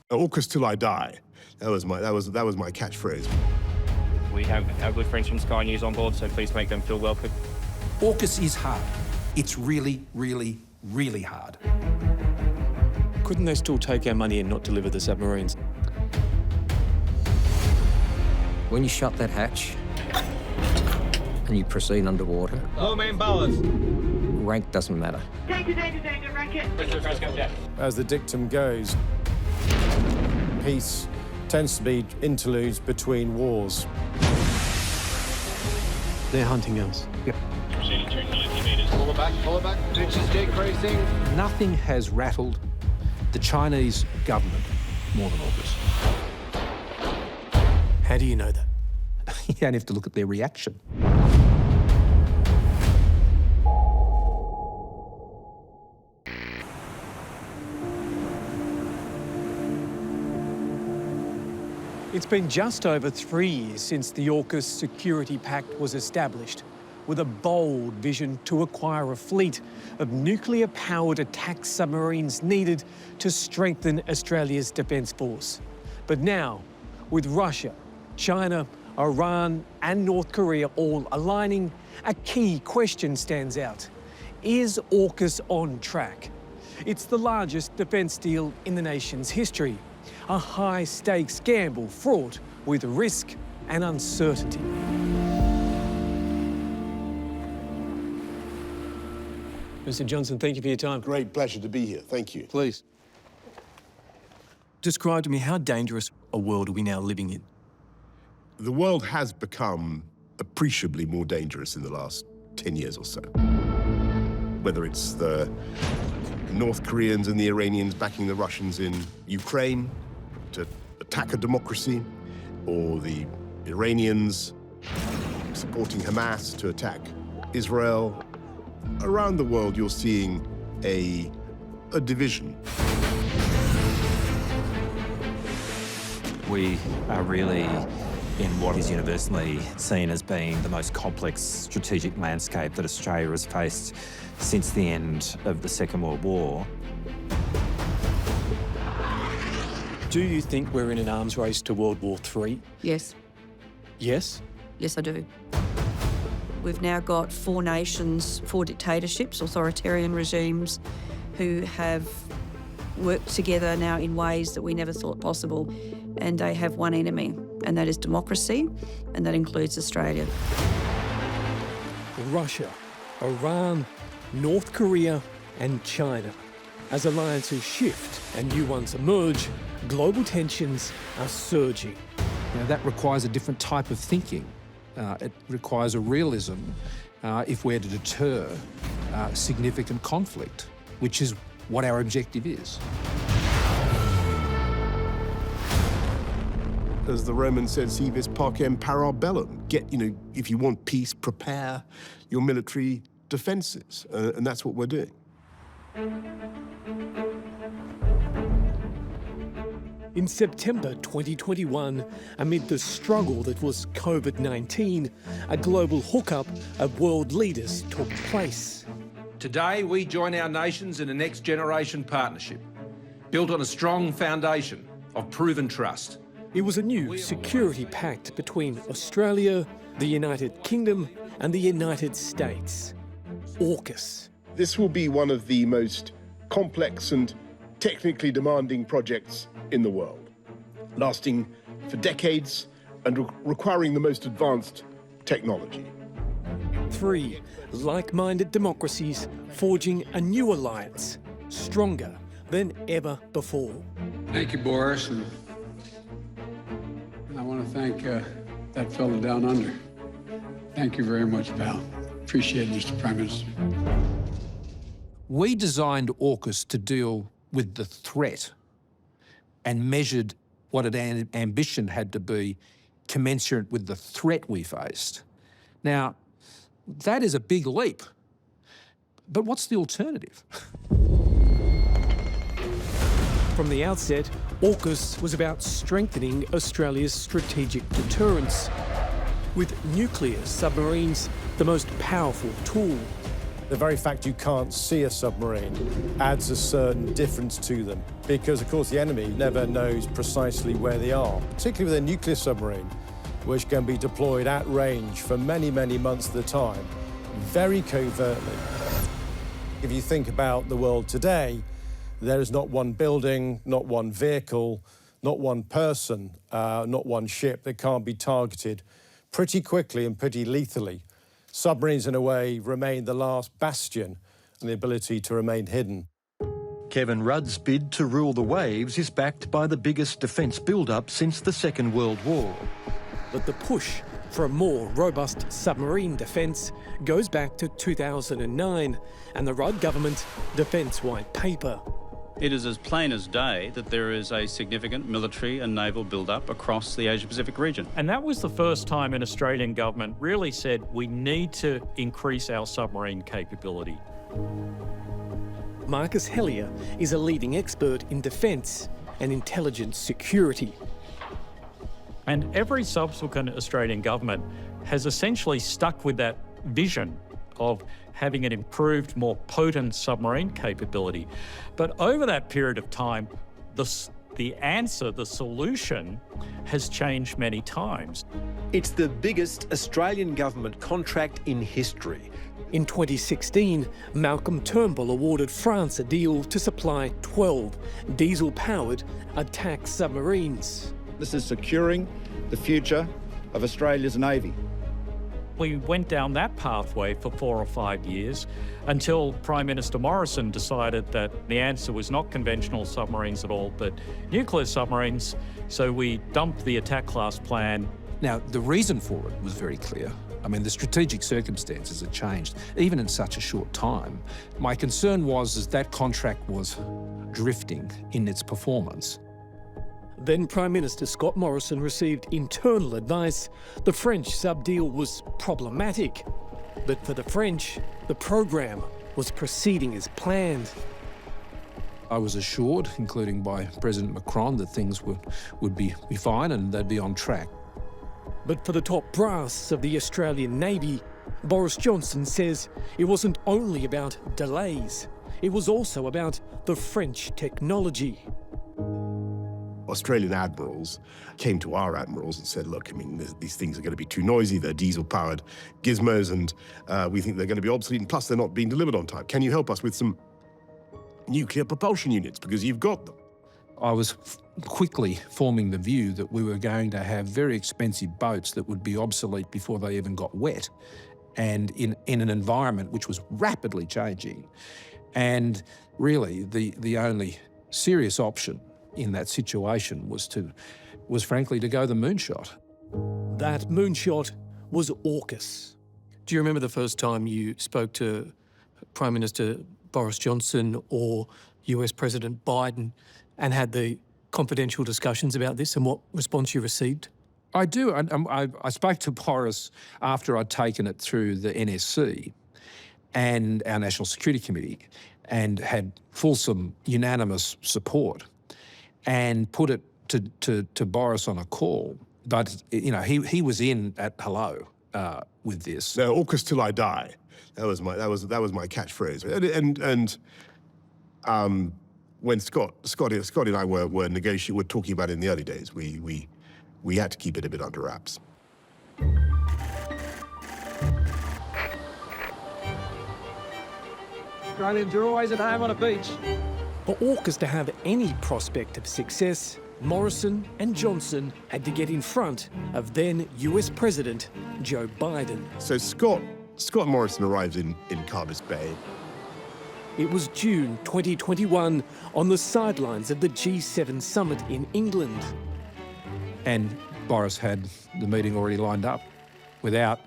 AUKUS till I die. That was my catchphrase. We have our good friends from Sky News on board, so please make them feel welcome. AUKUS is hard. It's really, really, really hard. Couldn't they still take our money and not deliver the submarines? When you shut that hatch and you proceed underwater, Low man ballast. rank doesn't matter. Danger, racket. As the dictum goes, peace tends to be interludes between wars. They're hunting us. Proceeding through 90 metres. Pull it back. Pitch is decreasing. Nothing has rattled the Chinese government more than AUKUS. How do you know that? You don't have to look at their reaction. It's been just over 3 years since the AUKUS Security Pact was established, with a bold vision to acquire a fleet of nuclear-powered attack submarines needed to strengthen Australia's defence force. But now, with Russia, China, Iran and North Korea all aligning, a key question stands out. Is AUKUS on track? It's the largest defence deal in the nation's history, a high-stakes gamble fraught with risk and uncertainty. Mr. Johnson, thank you for your time. Great pleasure to be here. Thank you. Please. Describe to me, how dangerous a world are we now living in? The world has become appreciably more dangerous in the last 10 years or so. Whether it's the North Koreans and the Iranians backing the Russians in Ukraine to attack a democracy, or the Iranians supporting Hamas to attack Israel. Around the world, you're seeing a division. We are really in what is universally seen as being the most complex strategic landscape that Australia has faced since the end of the Second World War. Do you think we're in an arms race to World War III? Yes. Yes? Yes, I do. We've now got 4 nations, 4 dictatorships, authoritarian regimes, who have worked together now in ways that we never thought possible. And they have one enemy, and that is democracy, and that includes Australia. Russia, Iran, North Korea and China. As alliances shift and new ones emerge, global tensions are surging. You know, that requires a different type of thinking. It requires a realism if we're to deter significant conflict, which is what our objective is. As the Romans said, si vis pacem para bellum. If you want peace, prepare your military defences. And that's what we're doing. In September 2021, amid the struggle that was COVID-19, a global hookup of world leaders took place. Today, we join our nations in a next-generation partnership, built on a strong foundation of proven trust. It was a new security pact between Australia, the United Kingdom and the United States. AUKUS. This will be one of the most complex and technically demanding projects in the world, lasting for decades and requiring the most advanced technology. 3 like-minded democracies forging a new alliance, stronger than ever before. Thank you, Boris. And I want to thank that fellow down under. Thank you very much, pal. Appreciate it, Mr. Prime Minister. We designed AUKUS to deal with the threat and measured what an ambition had to be commensurate with the threat we faced. Now, that is a big leap. But what's the alternative? From the outset, AUKUS was about strengthening Australia's strategic deterrence, with nuclear submarines the most powerful tool. The very fact you can't see a submarine adds a certain difference to them because, of course, the enemy never knows precisely where they are, particularly with a nuclear submarine, which can be deployed at range for many, many months at a time, very covertly. If you think about the world today, there is not one building, not one vehicle, not one person, not one ship that can't be targeted pretty quickly and pretty lethally. Submarines, in a way, remain the last bastion and the ability to remain hidden. Kevin Rudd's bid to rule the waves is backed by the biggest defence build-up since the Second World War. But the push for a more robust submarine defence goes back to 2009 and the Rudd government Defence White Paper. It is as plain as day that there is a significant military and naval build-up across the Asia-Pacific region. And that was the first time an Australian government really said we need to increase our submarine capability. Marcus Hellier is a leading expert in defence and intelligence security. And every subsequent Australian government has essentially stuck with that vision of having an improved, more potent submarine capability. But over that period of time, the answer, the solution, has changed many times. It's the biggest Australian government contract in history. In 2016, Malcolm Turnbull awarded France a deal to supply 12 diesel-powered attack submarines. This is securing the future of Australia's Navy. We went down that pathway for 4 or 5 years until Prime Minister Morrison decided that the answer was not conventional submarines at all, but nuclear submarines. So we dumped the attack class plan. Now, the reason for it was very clear. I mean, the strategic circumstances had changed, even in such a short time. My concern was that contract was drifting in its performance. Then Prime Minister Scott Morrison received internal advice. The French sub-deal was problematic. But for the French, the program was proceeding as planned. I was assured, including by President Macron, that things would be fine and they'd be on track. But for the top brass of the Australian Navy, Boris Johnson says it wasn't only about delays, it was also about the French technology. Australian admirals came to our admirals and said, look, I mean, these things are going to be too noisy, they're diesel-powered gizmos, and we think they're going to be obsolete, and plus they're not being delivered on time. Can you help us with some nuclear propulsion units, because you've got them? I was quickly forming the view that we were going to have very expensive boats that would be obsolete before they even got wet, and in an environment which was rapidly changing. And really, the only serious option in that situation was frankly to go the moonshot. That moonshot was AUKUS. Do you remember the first time you spoke to Prime Minister Boris Johnson or US President Biden and had the confidential discussions about this and what response you received? I do. I spoke to Boris after I'd taken it through the NSC and our National Security Committee and had fulsome, unanimous support, and put it to Boris on a call. But, you know, he was in at hello with this. No, AUKUS till I die. That was my catchphrase. And when Scotty and I were talking about it in the early days, we had to keep it a bit under wraps. Australians are always at home on a beach. For AUKUS to have any prospect of success, Morrison and Johnson had to get in front of then US President Joe Biden. So Scott Morrison arrives in Carbis Bay. It was June 2021 on the sidelines of the G7 summit in England. And Boris had the meeting already lined up without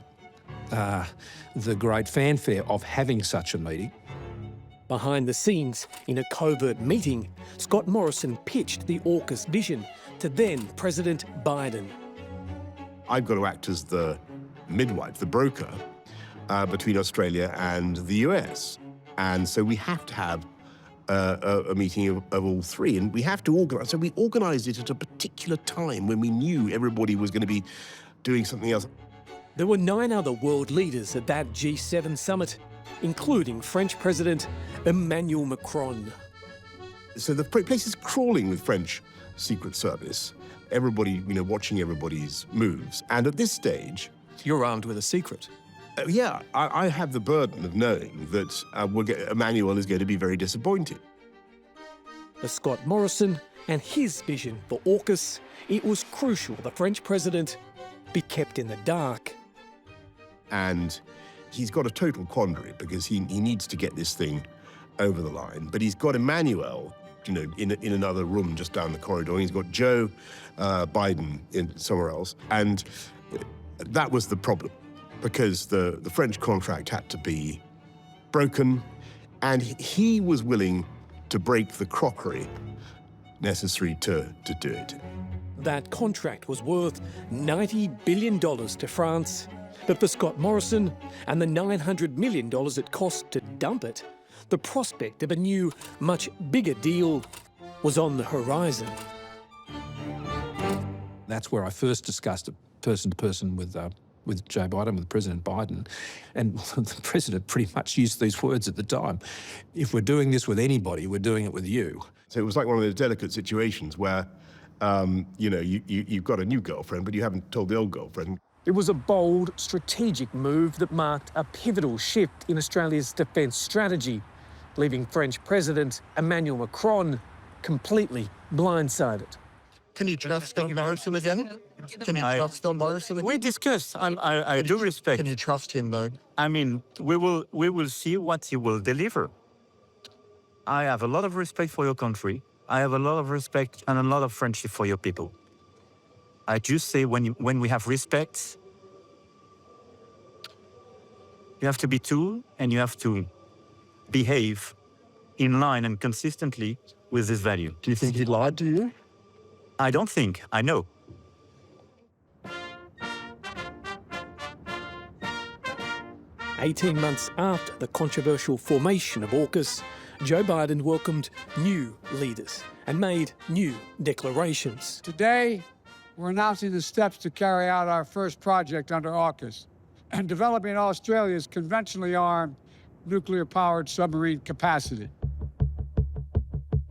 the great fanfare of having such a meeting. Behind the scenes, in a covert meeting, Scott Morrison pitched the AUKUS vision to then President Biden. I've got to act as the midwife, the broker, between Australia and the US. And so we have to have a meeting of all three, and we have to organise. So we organised it at a particular time when we knew everybody was going to be doing something else. There were 9 other world leaders at that G7 summit, including French President Emmanuel Macron. So the place is crawling with French Secret Service. Everybody, watching everybody's moves. And at this stage... You're armed with a secret. Yeah, I have the burden of knowing that Emmanuel is going to be very disappointed. For Scott Morrison and his vision for AUKUS, it was crucial the French president be kept in the dark. And he's got a total quandary because he needs to get this thing over the line. But he's got Emmanuel, in another room just down the corridor. He's got Joe Biden somewhere else. And that was the problem, because the French contract had to be broken, and he was willing to break the crockery necessary to do it. That contract was worth $90 billion to France, but for Scott Morrison and the $900 million it cost to dump it, the prospect of a new, much bigger deal was on the horizon. That's where I first discussed it person-to-person with Joe Biden, with President Biden, and the President pretty much used these words at the time. If we're doing this with anybody, we're doing it with you. So it was like one of those delicate situations where, you've got a new girlfriend, but you haven't told the old girlfriend. It was a bold, strategic move that marked a pivotal shift in Australia's defence strategy, leaving French President Emmanuel Macron completely blindsided. Can you trust Scott Morrison again? Can you trust Scott Morrison again? We discussed. I do respect. Can you trust him, though? I mean, we will see what he will deliver. I have a lot of respect for your country. I have a lot of respect and a lot of friendship for your people. I just say when we have respect, you have to be true and you have to behave in line and consistently with this value. Do you think he lied to you? I don't think. I know. "18 months after the controversial formation of AUKUS, Joe Biden welcomed new leaders and made new declarations. Today, we're announcing the steps to carry out our first project under AUKUS and developing Australia's conventionally armed nuclear-powered submarine capacity.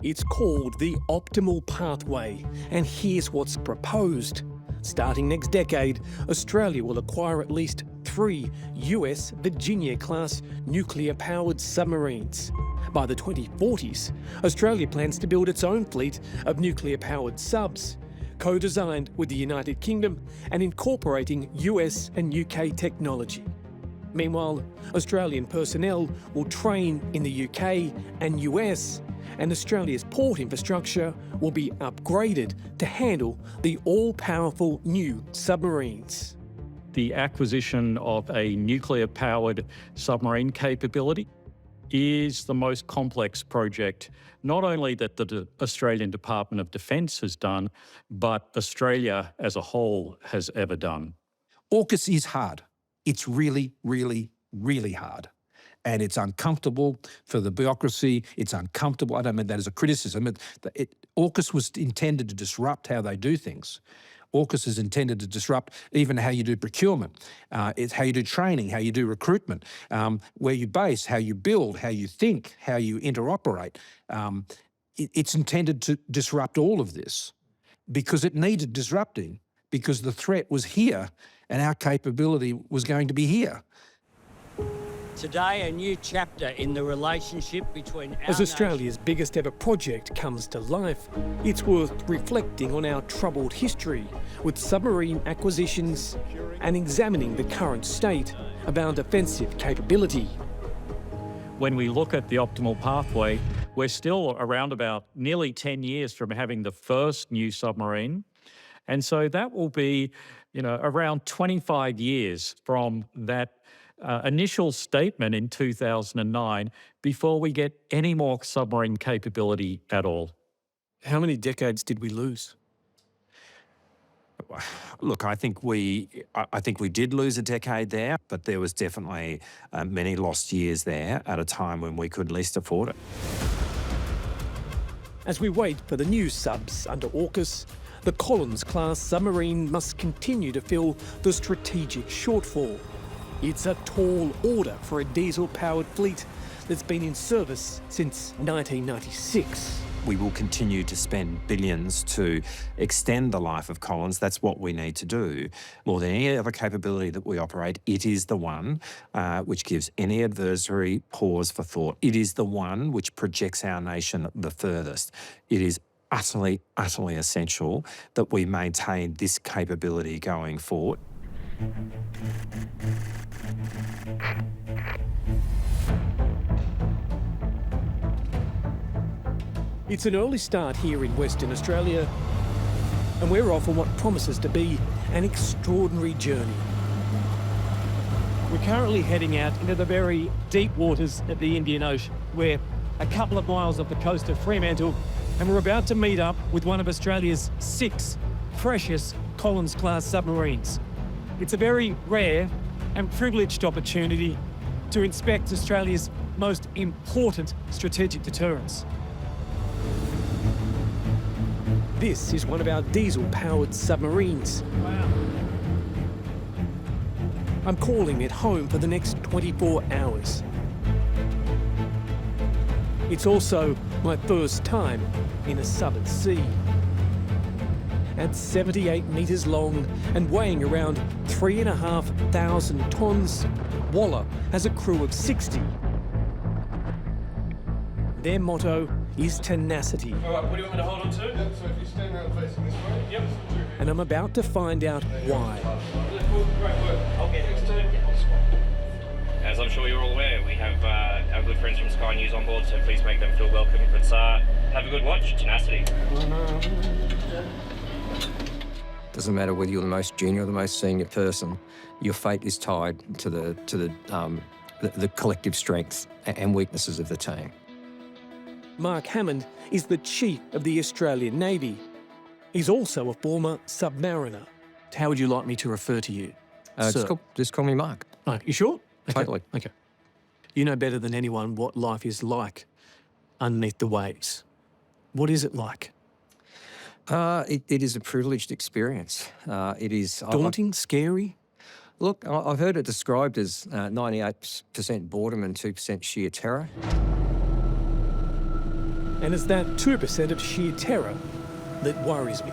It's called the Optimal Pathway, and here's what's proposed. Starting next decade, Australia will acquire at least 3 US Virginia-class nuclear-powered submarines. By the 2040s, Australia plans to build its own fleet of nuclear-powered subs, co-designed with the United Kingdom and incorporating US and UK technology. Meanwhile, Australian personnel will train in the UK and US, and Australia's port infrastructure will be upgraded to handle the all-powerful new submarines. The acquisition of a nuclear-powered submarine capability is the most complex project, not only that the Australian Department of Defence has done, but Australia as a whole has ever done. AUKUS is hard. It's really, really, really hard. And it's uncomfortable for the bureaucracy. It's uncomfortable. I don't mean that as a criticism. AUKUS was intended to disrupt how they do things. AUKUS is intended to disrupt even how you do procurement. It's how you do training, how you do recruitment, where you base, how you build, how you think, how you interoperate. It's intended to disrupt all of this because it needed disrupting, because the threat was here and our capability was going to be here. Today, a new chapter in the relationship between our As Australia's biggest ever project comes to life, it's worth reflecting on our troubled history with submarine acquisitions and examining the current state of our defensive capability. When we look at the optimal pathway, we're still around about nearly 10 years from having the first new submarine. And so that will be, around 25 years from that initial statement in 2009 before we get any more submarine capability at all. How many decades did we lose? Look, I think we did lose a decade there, but there was definitely many lost years there at a time when we could least afford it. As we wait for the new subs under AUKUS, the Collins-class submarine must continue to fill the strategic shortfall. It's a tall order for a diesel-powered fleet that's been in service since 1996. We will continue to spend billions to extend the life of Collins. That's what we need to do. More than any other capability that we operate, it is the one which gives any adversary pause for thought. It is the one which projects our nation the furthest. It is utterly, utterly essential that we maintain this capability going forward. It's an early start here in Western Australia, and we're off on what promises to be an extraordinary journey. We're currently heading out into the very deep waters of the Indian Ocean. We're a couple of miles off the coast of Fremantle, and we're about to meet up with one of Australia's 6 precious Collins-class submarines. It's a very rare and privileged opportunity to inspect Australia's most important strategic deterrence. This is one of our diesel-powered submarines. Wow. I'm calling it home for the next 24 hours. It's also my first time in a sub at sea. At 78 metres long and weighing around 3,500 tonnes, Walla has a crew of 60. Their motto is tenacity. All right, what do you want me to hold on to? Yep, so if you stand around facing this way. Yep. And I'm about to find out why. Great work. Okay. As I'm sure you're all aware, we have our good friends from Sky News on board, so please make them feel welcome. Let's have a good watch. Tenacity. Doesn't matter whether you're the most junior or the most senior person, your fate is tied to the collective strengths and weaknesses of the team. Mark Hammond is the Chief of the Australian Navy. He's also a former submariner. How would you like me to refer to you? Just call me Mark. Oh, you sure? Okay. Totally. Okay. You know better than anyone what life is like underneath the waves. What is it like? It is a privileged experience. It is daunting, scary. Look, I've heard it described as 98% boredom and 2% sheer terror. And it's that 2% of sheer terror that worries me.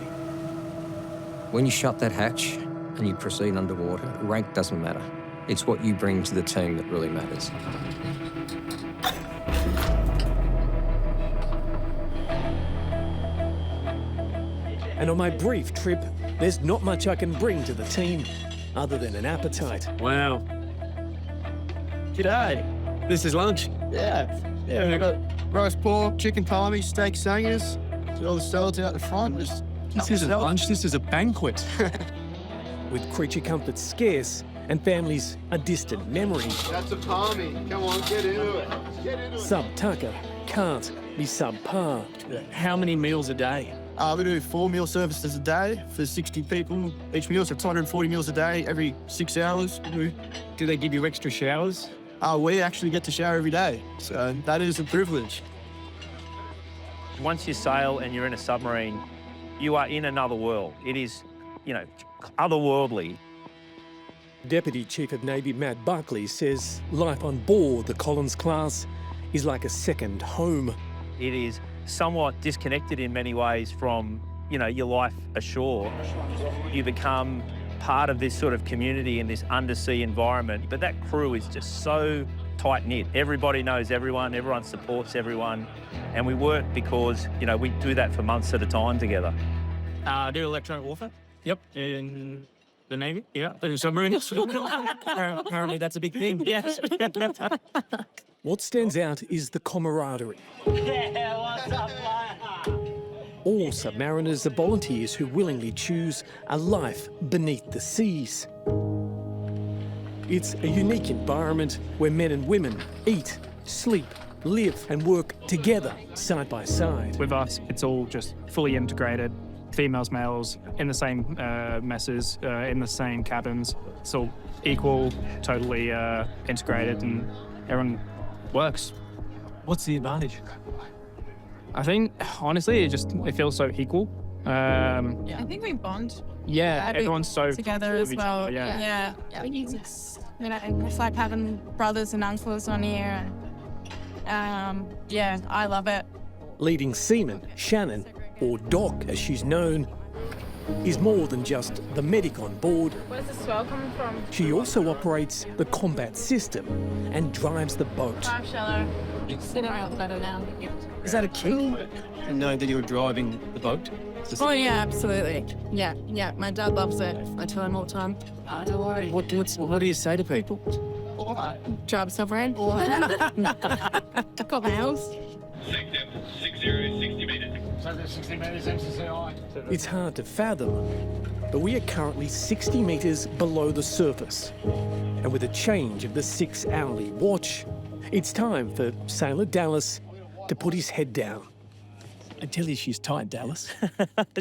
When you shut that hatch and you proceed underwater, rank doesn't matter. It's what you bring to the team that really matters. And on my brief trip, there's not much I can bring to the team other than an appetite. Wow. G'day. This is lunch? Yeah, we've got roast pork, chicken palmy, steak sangers, all the salads out the front. This isn't lunch, this is a banquet. With creature comforts scarce and families a distant memory. That's a palmy. Come on, get into it. Get into it. Sub-tucker can't be subpar. How many meals a day? We do 4 meal services a day for 60 people. Each meal, so 240 meals a day, every 6 hours. Do they give you extra showers? We actually get to shower every day, so that is a privilege. Once you sail and you're in a submarine, you are in another world. It is, otherworldly. Deputy Chief of Navy Matt Buckley says life on board the Collins class is like a second home. It is somewhat disconnected in many ways from, your life ashore. You become part of this sort of community in this undersea environment, but that crew is just so tight-knit. Everybody knows everyone, everyone supports everyone, and we work because, we do that for months at a time together. Do electronic warfare? Yep. In the Navy? Yeah. The submarine? Apparently that's a big thing. Yes. What stands out is the camaraderie. Yeah, what's up, mate? All submariners are volunteers who willingly choose a life beneath the seas. It's a unique environment where men and women eat, sleep, live and work together side by side. With us, it's all just fully integrated. Females, males, in the same messes, in the same cabins. It's all equal, totally integrated, and everyone works. What's the advantage? I think, honestly, it feels so equal. I think we bond. Yeah, everyone's so together as well. Yeah. Yeah. You know, it's like having brothers and uncles on here. Yeah, I love it. Leading seaman Shannon, or Doc as she's known, is more than just the medic on board. Where's the swell coming from? She also operates the combat system and drives the boat. 5 shallow. Sit around better now. Is that a key? To know that you're driving the boat? Oh yeah, absolutely. Yeah, yeah. My dad loves it. I tell him all the time. Don't worry. What do you say to people? Drive a submarine. Got my house. 60 metres. So there's 60 metres MCCI. It's hard to fathom, but we are currently 60 metres below the surface. And with a change of the 6-hourly watch, it's time for Sailor Dallas to put his head down. I tell you, she's tight, Dallas.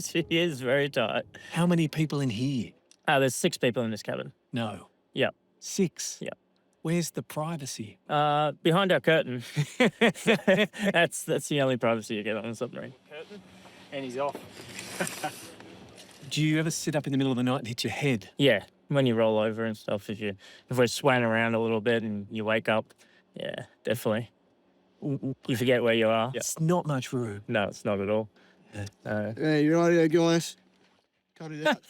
She is very tight. How many people in here? There's 6 people in this cabin. No. Yep. 6? Yep. Where's the privacy? Behind our curtain. That's the only privacy you get on a submarine. Curtain, and he's off. Do you ever sit up in the middle of the night and hit your head? Yeah, when you roll over and stuff. If we're swaying around a little bit and you wake up, yeah, definitely. You forget where you are. It's not much room. No, it's not at all. Hey, you right here, guys? Cut it out.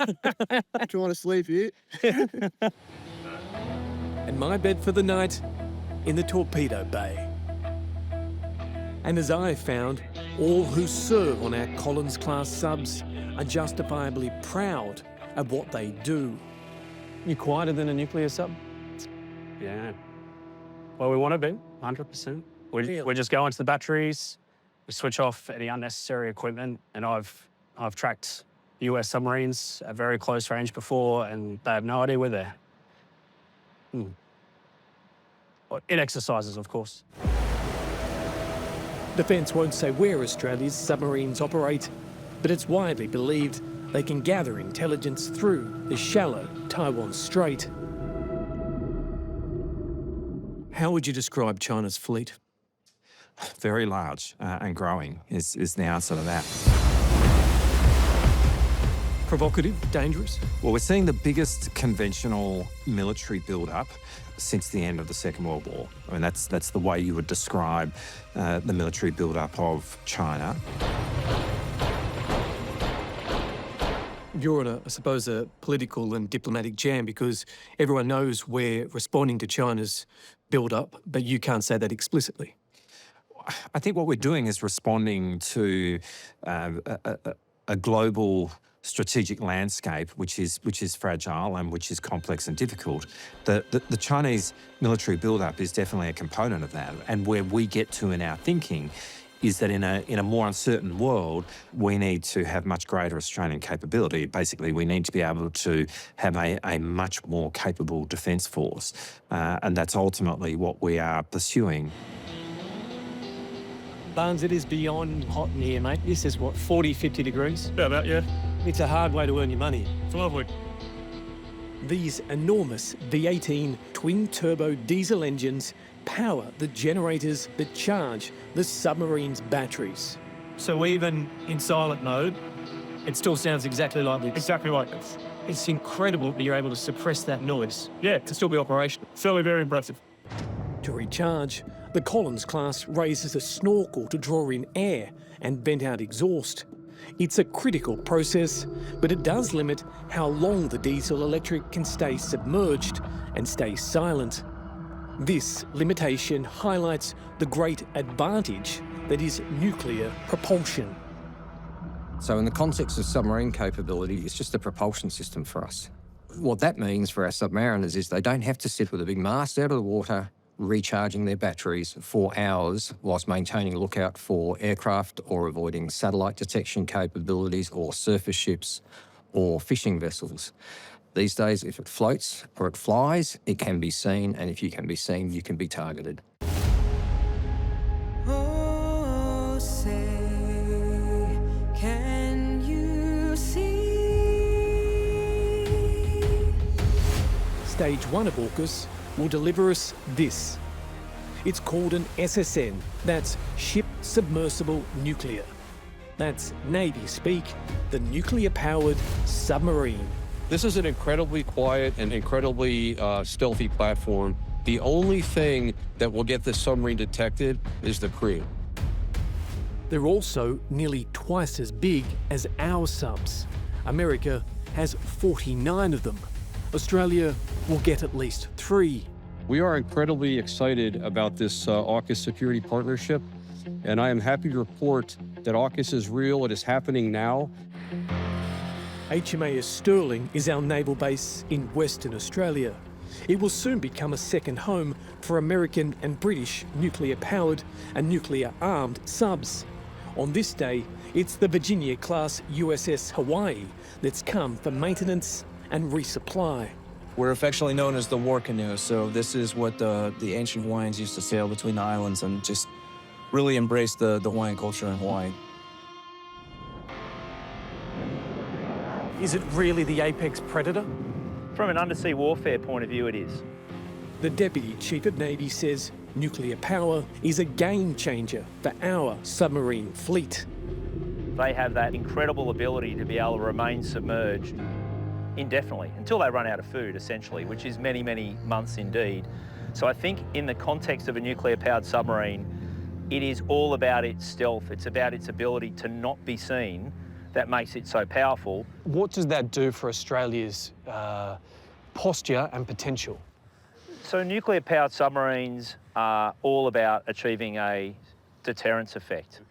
Trying to sleep here. And my bed for the night in the torpedo bay. And as I found, all who serve on our Collins-class subs are justifiably proud of what they do. You quieter than a nuclear sub? Yeah. Well, we want to be, 100%. We just go into the batteries, we switch off any unnecessary equipment, and I've tracked US submarines at very close range before, and they have no idea we're there. In exercises, of course. Defence won't say where Australia's submarines operate, but it's widely believed they can gather intelligence through the shallow Taiwan Strait. How would you describe China's fleet? Very large and growing is the answer to that. Provocative, dangerous? Well, we're seeing the biggest conventional military build-up since the end of the Second World War. I mean, that's the way you would describe the military build-up of China. You're in, I suppose, a political and diplomatic jam because everyone knows we're responding to China's build-up, but you can't say that explicitly. I think what we're doing is responding to a global strategic landscape which is fragile and which is complex and difficult. The Chinese military build-up is definitely a component of that, and where we get to in our thinking is that in a more uncertain world, we need to have much greater Australian capability. Basically, we need to be able to have a much more capable defence force, and that's ultimately what we are pursuing. Barnes, it is beyond hot in here, mate. This is, what, 40, 50 degrees? Yeah, about, yeah. It's a hard way to earn your money. It's lovely. These enormous V18 twin-turbo diesel engines power the generators that charge the submarine's batteries. So even in silent mode, it still sounds exactly like this? Exactly like this. It's incredible that you're able to suppress that noise. Yeah. To still be operational. Certainly very impressive. To recharge, the Collins class raises a snorkel to draw in air and vent out exhaust. It's a critical process, but it does limit how long the diesel-electric can stay submerged and stay silent. This limitation highlights the great advantage that is nuclear propulsion. So in the context of submarine capability, it's just a propulsion system for us. What that means for our submariners is they don't have to sit with a big mast out of the water, recharging their batteries for hours whilst maintaining a lookout for aircraft or avoiding satellite detection capabilities or surface ships or fishing vessels. These days, if it floats or it flies, it can be seen, and if you can be seen, you can be targeted. Oh, say, can you see? Stage 1 of AUKUS will deliver us this. It's called an SSN, that's Ship Submersible Nuclear. That's Navy speak, the nuclear-powered submarine. This is an incredibly quiet and incredibly stealthy platform. The only thing that will get this submarine detected is the crew. They're also nearly twice as big as our subs. America has 49 of them. Australia will get at least 3. We are incredibly excited about this AUKUS security partnership, and I am happy to report that AUKUS is real. It is happening now. HMAS Sterling is our naval base in Western Australia. It will soon become a second home for American and British nuclear-powered and nuclear-armed subs. On this day, it's the Virginia-class USS Hawaii that's come for maintenance and resupply. We're affectionately known as the war canoe, so this is what the ancient Hawaiians used to sail between the islands and just really embrace the Hawaiian culture in Hawaii. Is it really the apex predator? From an undersea warfare point of view, it is. The Deputy Chief of Navy says nuclear power is a game changer for our submarine fleet. They have that incredible ability to be able to remain submerged indefinitely, until they run out of food, essentially, which is many, many months indeed. So I think in the context of a nuclear-powered submarine, it is all about its stealth. It's about its ability to not be seen that makes it so powerful. What does that do for Australia's posture and potential? So nuclear-powered submarines are all about achieving a deterrence effect.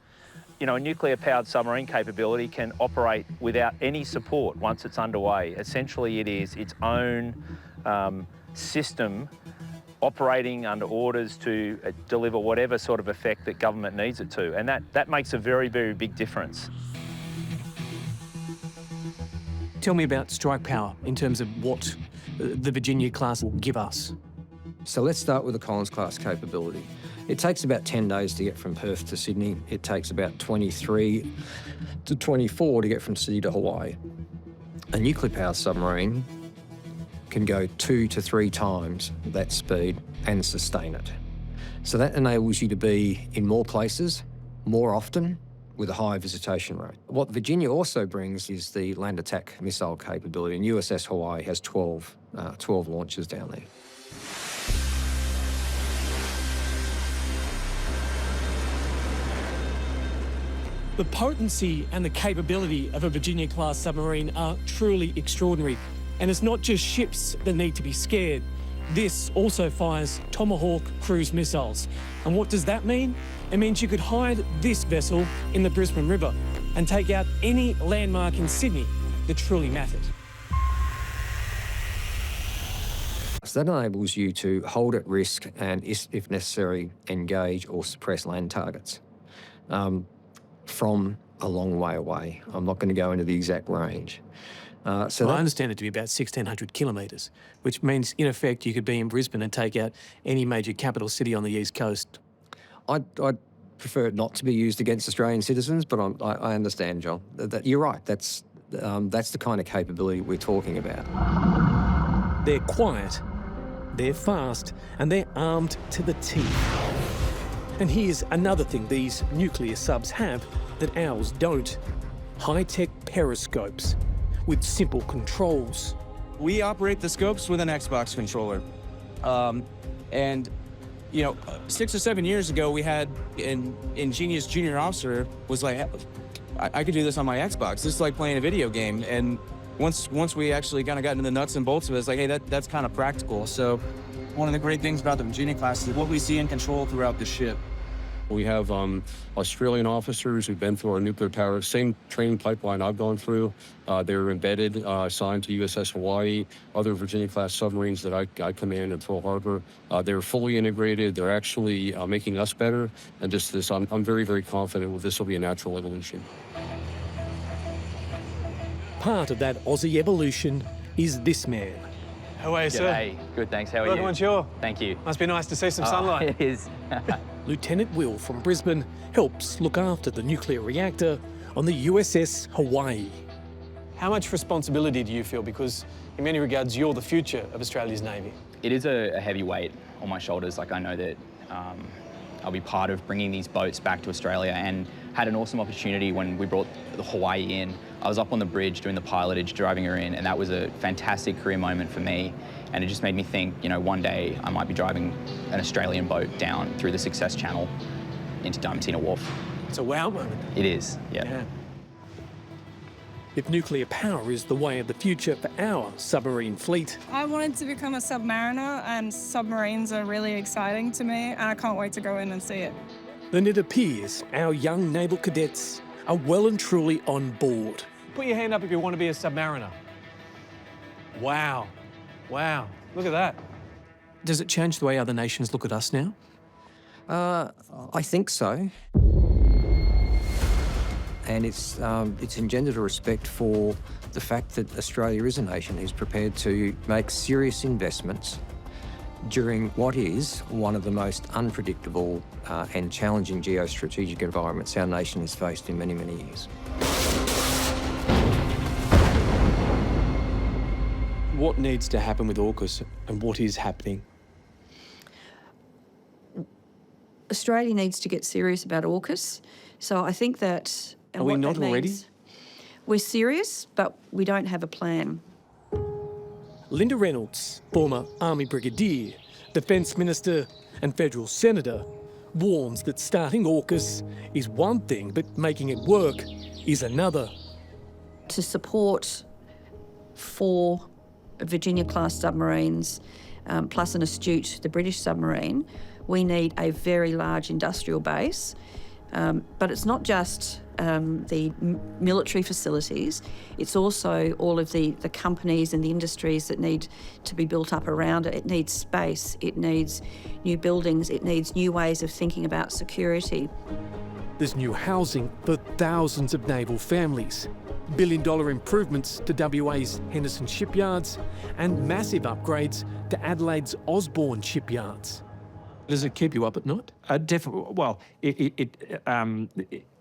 You know, a nuclear-powered submarine capability can operate without any support once it's underway. Essentially, it is its own system operating under orders to deliver whatever sort of effect that government needs it to. And that makes a very, very big difference. Tell me about strike power in terms of what the Virginia class will give us. So let's start with the Collins class capability. It takes about 10 days to get from Perth to Sydney. It takes about 23 to 24 to get from Sydney to Hawaii. A nuclear-powered submarine can go 2 to 3 times that speed and sustain it. So that enables you to be in more places, more often, with a high visitation rate. What Virginia also brings is the land attack missile capability, and USS Hawaii has 12 launches down there. The potency and the capability of a Virginia-class submarine are truly extraordinary. And it's not just ships that need to be scared. This also fires Tomahawk cruise missiles. And what does that mean? It means you could hide this vessel in the Brisbane River and take out any landmark in Sydney that truly mattered. So that enables you to hold at risk and, if necessary, engage or suppress land targets from a long way away. I'm not going to go into the exact range. I understand it to be about 1,600 kilometres, which means, in effect, you could be in Brisbane and take out any major capital city on the East Coast. I'd prefer it not to be used against Australian citizens, but I understand, John. You're right. That's the kind of capability we're talking about. They're quiet, they're fast, and they're armed to the teeth. And here's another thing these nuclear subs have that ours don't. High-tech periscopes with simple controls. We operate the scopes with an Xbox controller. And, you know, 6 or 7 years ago, we had an ingenious junior officer was like, I could do this on my Xbox. This is like playing a video game. And once we actually kind of got into the nuts and bolts of it, it's like, hey, that's kind of practical. So one of the great things about the Virginia class is what we see in control throughout the ship. We have Australian officers who've been through our nuclear power, same training pipeline I've gone through. They're embedded, assigned to USS Hawaii, other Virginia-class submarines that I command in Pearl Harbor. They're fully integrated. They're actually making us better. And just this, I'm very, very confident this will be a natural evolution. Part of that Aussie evolution is this man. How are you, sir? G'day. Good, thanks. How are Welcome you? on shore. Thank you. Must be nice to see some sunlight. It is. Lieutenant Will from Brisbane helps look after the nuclear reactor on the USS Hawaii. How much responsibility do you feel? Because in many regards, you're the future of Australia's Navy. It is a heavy weight on my shoulders. Like, I know that I'll be part of bringing these boats back to Australia, and had an awesome opportunity when we brought the Hawaii in. I was up on the bridge doing the pilotage, driving her in, and that was a fantastic career moment for me. And it just made me think, you know, one day I might be driving an Australian boat down through the Success Channel into Diamantina Wharf. It's a wow moment. It is, yeah. If nuclear power is the way of the future for our submarine fleet, I wanted to become a submariner, and submarines are really exciting to me, and I can't wait to go in and see it. then it appears our young naval cadets are well and truly on board. Put your hand up if you want to be a submariner. Wow. Wow. Look at that. Does it change the way other nations look at us now? I think so. And it's engendered a respect for the fact that Australia is a nation who's prepared to make serious investments during what is one of the most unpredictable and challenging geostrategic environments our nation has faced in many, many years. What needs to happen with AUKUS and what is happening? Australia needs to get serious about AUKUS. So I think that... Are we not already? We're serious, but we don't have a plan. Linda Reynolds, former Army Brigadier, Defence Minister and Federal Senator, warns that starting AUKUS is one thing, but making it work is another. To support 4 Virginia-class submarines, plus an Astute, the British submarine, we need a very large industrial base. But it's not just the military facilities, it's also all of the companies and the industries that need to be built up around it. It needs space, it needs new buildings, it needs new ways of thinking about security. There's new housing for thousands of naval families, billion-dollar improvements to WA's Henderson shipyards, and massive upgrades to Adelaide's Osborne shipyards. Does it keep you up at night? Definitely. Well,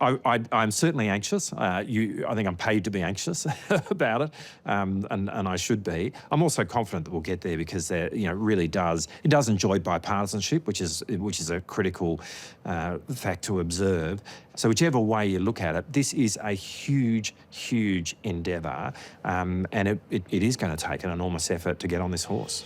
I'm certainly anxious. I think I'm paid to be anxious about it, and I should be. I'm also confident that we'll get there because it really does. It does enjoy bipartisanship, which is a critical fact to observe. So whichever way you look at it, this is a huge, huge endeavour, and it is going to take an enormous effort to get on this horse.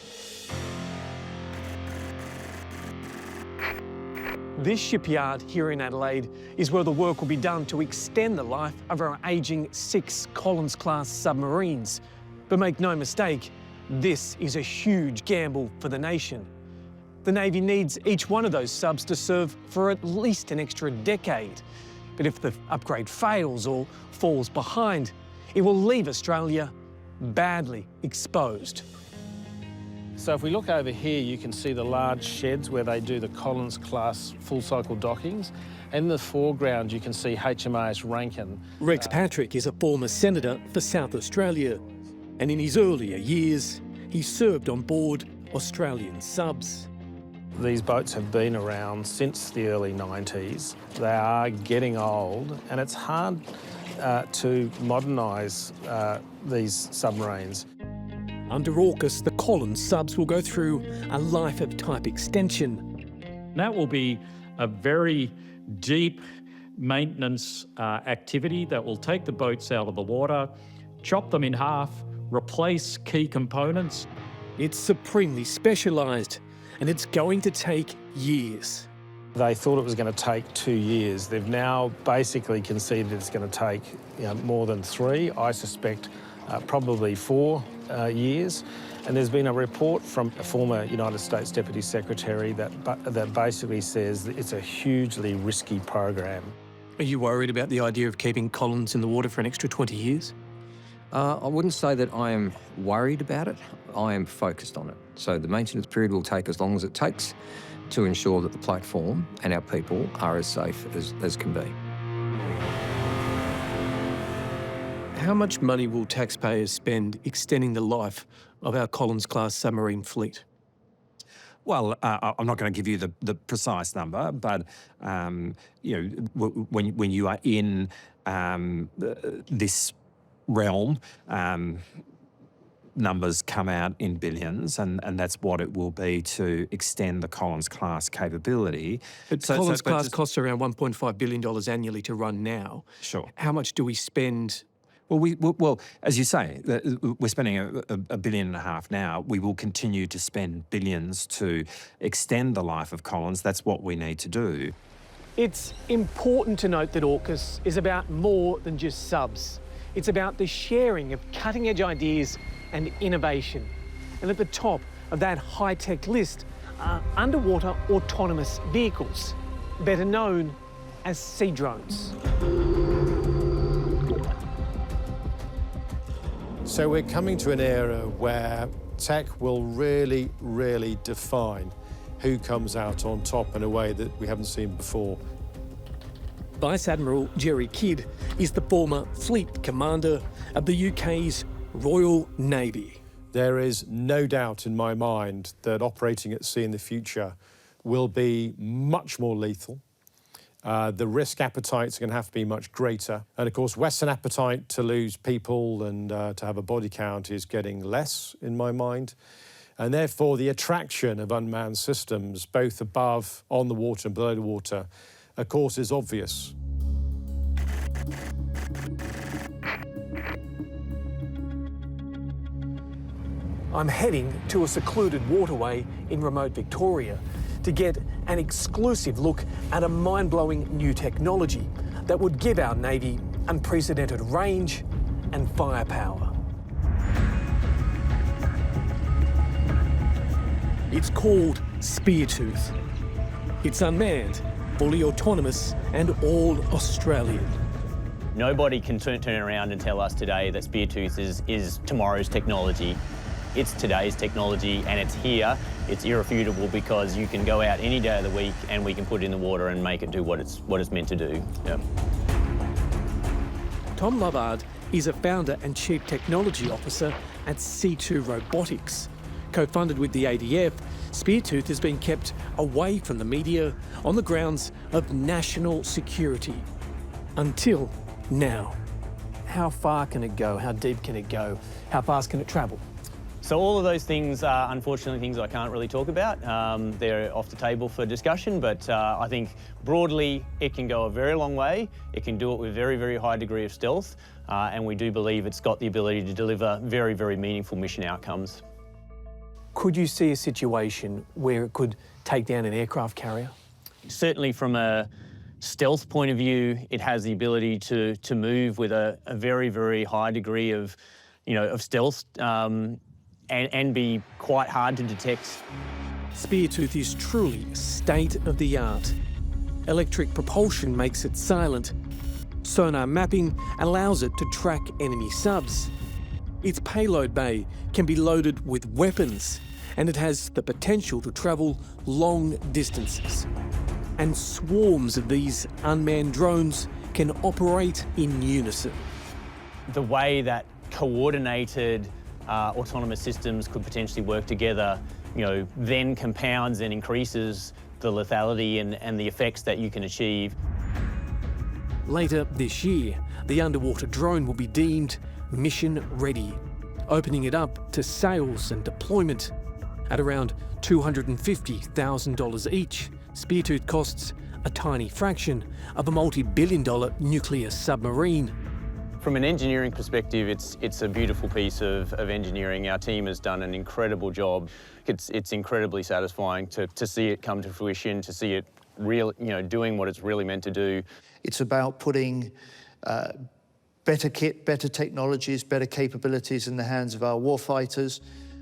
This shipyard here in Adelaide is where the work will be done to extend the life of our ageing 6 Collins-class submarines. But make no mistake, this is a huge gamble for the nation. The Navy needs each one of those subs to serve for at least an extra decade. But if the upgrade fails or falls behind, it will leave Australia badly exposed. So if we look over here, you can see the large sheds where they do the Collins-class full-cycle dockings. In the foreground, you can see HMAS Rankin. Rex Patrick is a former senator for South Australia, and in his earlier years, he served on board Australian subs. These boats have been around since the early 90s. They are getting old, and it's hard to modernise these submarines. Under AUKUS, the Collins subs will go through a life of type extension. That will be a very deep maintenance activity that will take the boats out of the water, chop them in half, replace key components. It's supremely specialised, and it's going to take years. They thought it was going to take 2 years. They've now basically conceded it's going to take more than 3. I suspect probably 4 years. And there's been a report from a former United States Deputy Secretary that basically says that it's a hugely risky program. Are you worried about the idea of keeping Collins in the water for an extra 20 years? I wouldn't say that I am worried about it. I am focused on it. So the maintenance period will take as long as it takes to ensure that the platform and our people are as safe as can be. How much money will taxpayers spend extending the life of our Collins-class submarine fleet? Well, I'm not going to give you the precise number, but when you are in this realm, numbers come out in billions, and that's what it will be to extend the Collins-class capability. But Collins-class costs around $1.5 billion annually to run now. Sure. How much do we spend? Well, as you say, we're spending $1.5 billion now. We will continue to spend billions to extend the life of Collins. That's what we need to do. It's important to note that AUKUS is about more than just subs. It's about the sharing of cutting-edge ideas and innovation. And at the top of that high-tech list are underwater autonomous vehicles, better known as sea drones. So we're coming to an era where tech will really, really define who comes out on top in a way that we haven't seen before. Vice Admiral Jerry Kidd is the former fleet commander of the UK's Royal Navy. There is no doubt in my mind that operating at sea in the future will be much more lethal. The risk appetites are going to have to be much greater. And of course, Western appetite to lose people and to have a body count is getting less in my mind. And therefore, the attraction of unmanned systems, both above, on the water and below the water, of course, is obvious. I'm heading to a secluded waterway in remote Victoria to get an exclusive look at a mind-blowing new technology that would give our Navy unprecedented range and firepower. It's called Speartooth. It's unmanned, fully autonomous, and all Australian. Nobody can turn around and tell us today that Speartooth is tomorrow's technology. It's today's technology, and it's here. It's irrefutable because you can go out any day of the week and we can put it in the water and make it do what it's meant to do. Yeah. Tom Lovard is a founder and chief technology officer at C2 Robotics. Co-funded with the ADF, Speartooth has been kept away from the media on the grounds of national security. Until now. How far can it go? How deep can it go? How fast can it travel? So all of those things are unfortunately things I can't really talk about. They're off the table for discussion, but I think broadly it can go a very long way. It can do it with very, very high degree of stealth, and we do believe it's got the ability to deliver very, very meaningful mission outcomes. Could you see a situation where it could take down an aircraft carrier? Certainly from a stealth point of view, it has the ability to move with a very, very high degree of, of stealth. And be quite hard to detect. Speartooth is truly state-of-the-art. Electric propulsion makes it silent. Sonar mapping allows it to track enemy subs. Its payload bay can be loaded with weapons, and it has the potential to travel long distances. And swarms of these unmanned drones can operate in unison. The way that coordinated autonomous systems could potentially work together, then compounds and increases the lethality and the effects that you can achieve. Later this year, the underwater drone will be deemed mission ready, opening it up to sales and deployment. At around $250,000 each, Speartooth costs a tiny fraction of a multi-billion-dollar nuclear submarine. From an engineering perspective, it's a beautiful piece of engineering. Our team has done an incredible job. It's incredibly satisfying to see it come to fruition, to see it doing what it's really meant to do. It's about putting better kit, better technologies, better capabilities in the hands of our warfighters.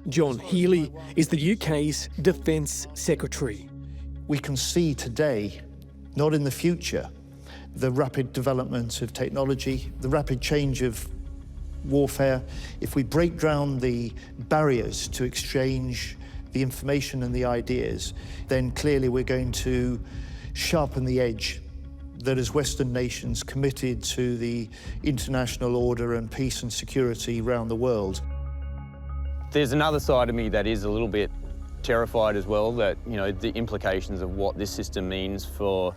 John Healey is the UK's Defence Secretary. We can see today, not in the future, the rapid development of technology, the rapid change of warfare. If we break down the barriers to exchange the information and the ideas, then clearly we're going to sharpen the edge that as Western nations committed to the international order and peace and security around the world. There's another side of me that is a little bit terrified as well, that, the implications of what this system means for,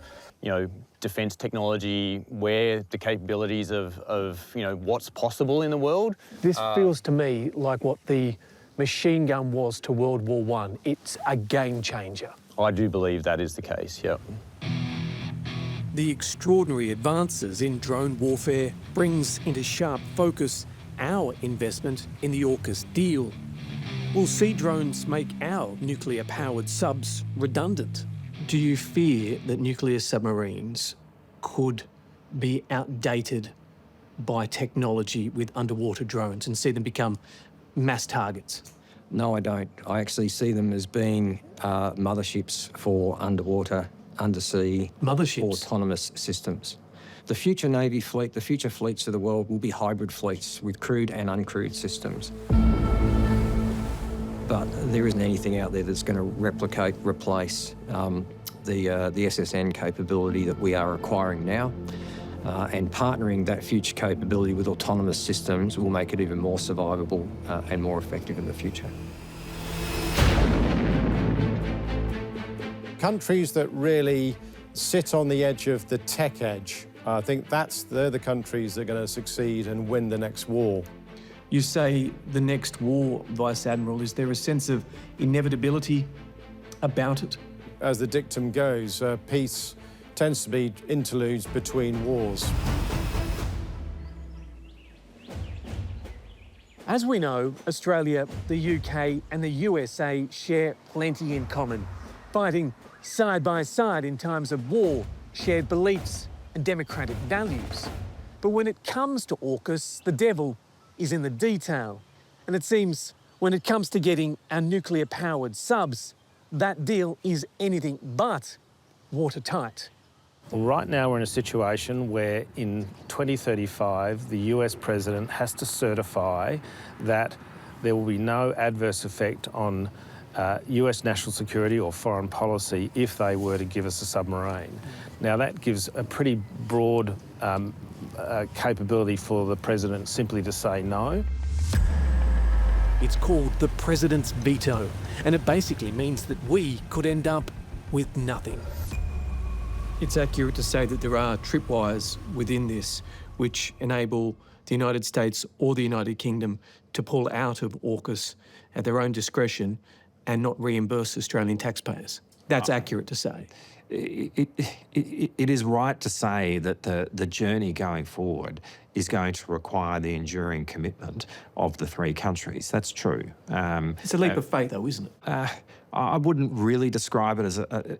defence technology, where the capabilities of you know, what's possible in the world. This feels to me like what the machine gun was to World War I. It's a game changer. I do believe that is the case, yep. The extraordinary advances in drone warfare brings into sharp focus our investment in the AUKUS deal. Will see drones make our nuclear-powered subs redundant? Do you fear that nuclear submarines could be outdated by technology with underwater drones and see them become mass targets? No, I don't. I actually see them as being motherships for underwater, undersea, autonomous systems. The future Navy fleet, the future fleets of the world will be hybrid fleets with crewed and uncrewed systems. But there isn't anything out there that's going to replicate, replace the SSN capability that we are acquiring now. And partnering that future capability with autonomous systems will make it even more survivable and more effective in the future. Countries that really sit on the edge of the tech edge, I think they're the countries that are going to succeed and win the next war. You say the next war, Vice Admiral. Is there a sense of inevitability about it? As the dictum goes, peace tends to be interludes between wars. As we know, Australia, the UK and the USA share plenty in common, fighting side by side in times of war, shared beliefs and democratic values. But when it comes to AUKUS, the devil is in the detail. And it seems when it comes to getting our nuclear-powered subs, that deal is anything but watertight. Well, right now we're in a situation where in 2035, the US president has to certify that there will be no adverse effect on US national security or foreign policy if they were to give us a submarine. Now that gives a pretty broad capability for the president simply to say no. It's called the president's veto, and it basically means that we could end up with nothing. It's accurate to say that there are tripwires within this which enable the United States or the United Kingdom to pull out of AUKUS at their own discretion and not reimburse Australian taxpayers. That's accurate to say. It is right to say that the journey going forward is going to require the enduring commitment of the three countries. That's true. It's a leap of faith, though, isn't it? I wouldn't really describe it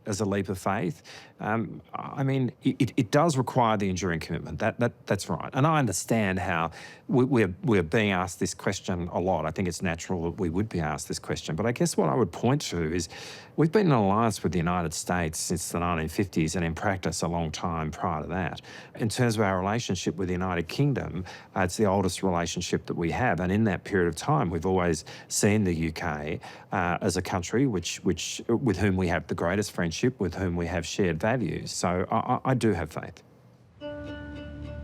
as a leap of faith. I mean, it does require the enduring commitment. That's right. And I understand how we're being asked this question a lot. I think it's natural that we would be asked this question. But I guess what I would point to is we've been in alliance with the United States since the 1950s and in practice a long time prior to that. In terms of our relationship with the United Kingdom, it's the oldest relationship that we have. And in that period of time, we've always seen the UK as a country with whom we have the greatest friendship, with whom we have shared values. So I do have faith.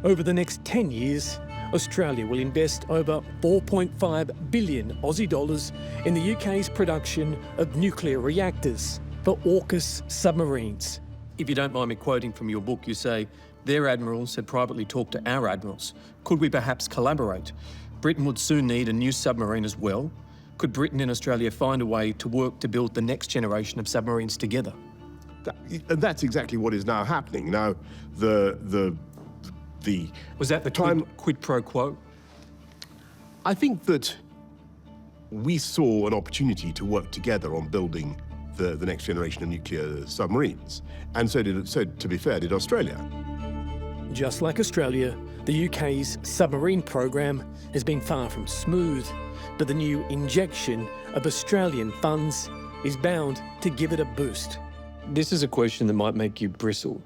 Over the next 10 years, Australia will invest over 4.5 billion Aussie dollars in the UK's production of nuclear reactors for AUKUS submarines. If you don't mind me quoting from your book, you say, their admirals had privately talked to our admirals. Could we perhaps collaborate? Britain would soon need a new submarine as well. Could Britain and Australia find a way to work to build the next generation of submarines together? That's exactly what is now happening. Now, Was that the quid pro quo? I think that we saw an opportunity to work together on building the next generation of nuclear submarines. And so to be fair, did Australia. Just like Australia, the UK's submarine program has been far from smooth, but the new injection of Australian funds is bound to give it a boost. This is a question that might make you bristle,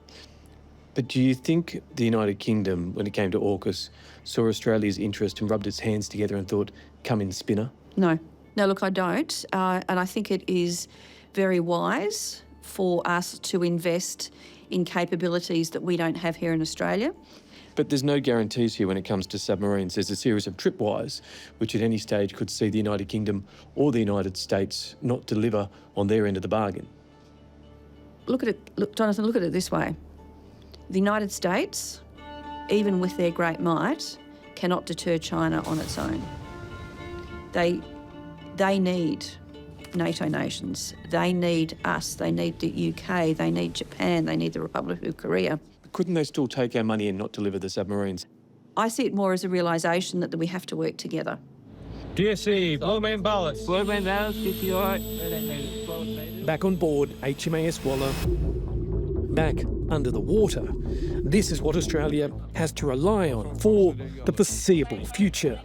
but do you think the United Kingdom, when it came to AUKUS, saw Australia's interest and rubbed its hands together and thought, come in, spinner? No. No, look, I don't. And I think it is very wise for us to invest in capabilities that we don't have here in Australia. But there's no guarantees here when it comes to submarines. There's a series of tripwires which at any stage could see the United Kingdom or the United States not deliver on their end of the bargain. Look, Jonathan, look at it this way. The United States, even with their great might, cannot deter China on its own. They need NATO nations. They need us. They need the UK. They need Japan. They need the Republic of Korea. Couldn't they still take our money and not deliver the submarines? I see it more as a realisation that we have to work together. DSC, Blue Main Ballast. Blue Main Ballast, DTI. Back on board HMAS Waller, back under the water. This is what Australia has to rely on for the foreseeable future.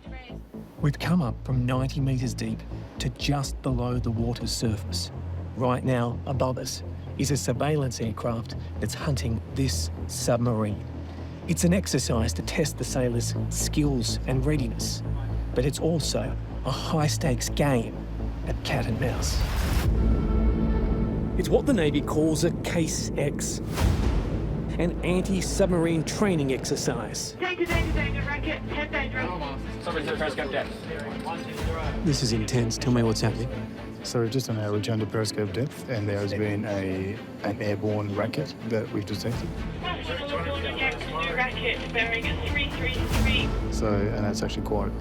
We've come up from 90 metres deep to just below the water's surface. Right now, above us, is a surveillance aircraft that's hunting this submarine. It's an exercise to test the sailors' skills and readiness, but it's also a high-stakes game at cat and mouse. It's what the Navy calls a Case X, an anti-submarine training exercise. This is intense. Tell me what's happening. So we've just done our return to periscope depth, and there has been an airborne racket that we've detected. So, and that's actually quite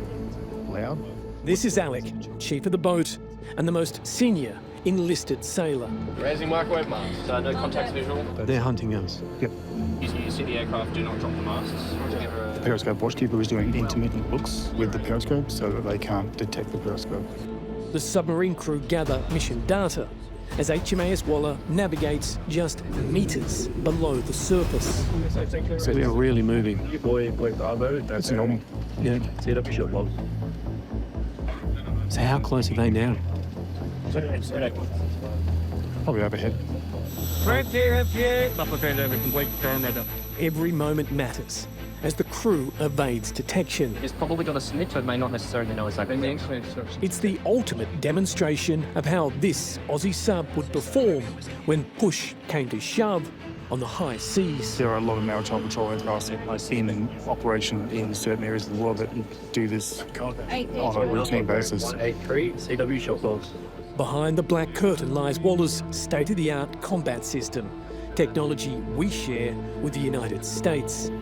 loud. This is Alec, chief of the boat and the most senior enlisted sailor. Raising microwave masts. No contact visual. They're hunting us. Yep. You see the aircraft, do not drop the masts. The periscope watchkeeper is doing intermittent looks with the periscope so that they can't detect the periscope. The submarine crew gather mission data as HMAS Waller navigates just metres below the surface. So they're really moving. That's normal. Yeah. So how close are they now? Probably overhead. Every moment matters as the crew evades detection. It's probably got a snitch, but may not necessarily know exactly. It's the ultimate demonstration of how this Aussie sub would perform when push came to shove on the high seas. There are a lot of maritime patrol aircraft I see in operation in certain areas of the world that do this on a routine basis. CW shot logs. Behind the black curtain lies Waller's state-of-the-art combat system, technology we share with the United States.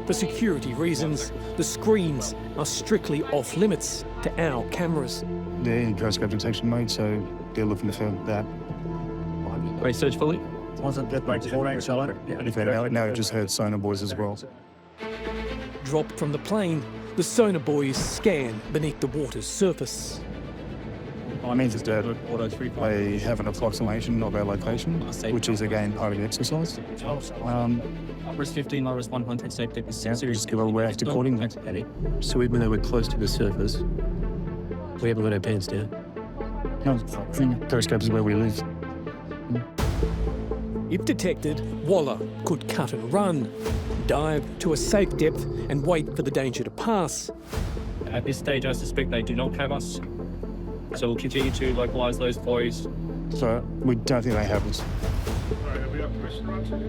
For security reasons, the screens are strictly off-limits to our cameras. They're in periscope detection mode, so they're looking for that. Research fully? Now it just heard sonar buoys as well. Dropped from the plane, the sonar buoys scan beneath the water's surface. I mean, it's dead. They have an approximation of our location, which is again part of the exercise. Risk 15, low risk 1.8 safety. Just give a react accordingly. So even though we're close to the surface, we haven't let our pants down. No, periscope is where we live. If detected, Waller could cut and run, dive to a safe depth and wait for the danger to pass. At this stage, I suspect they do not have us. So we'll continue to localise those buoys. So we don't think they have us.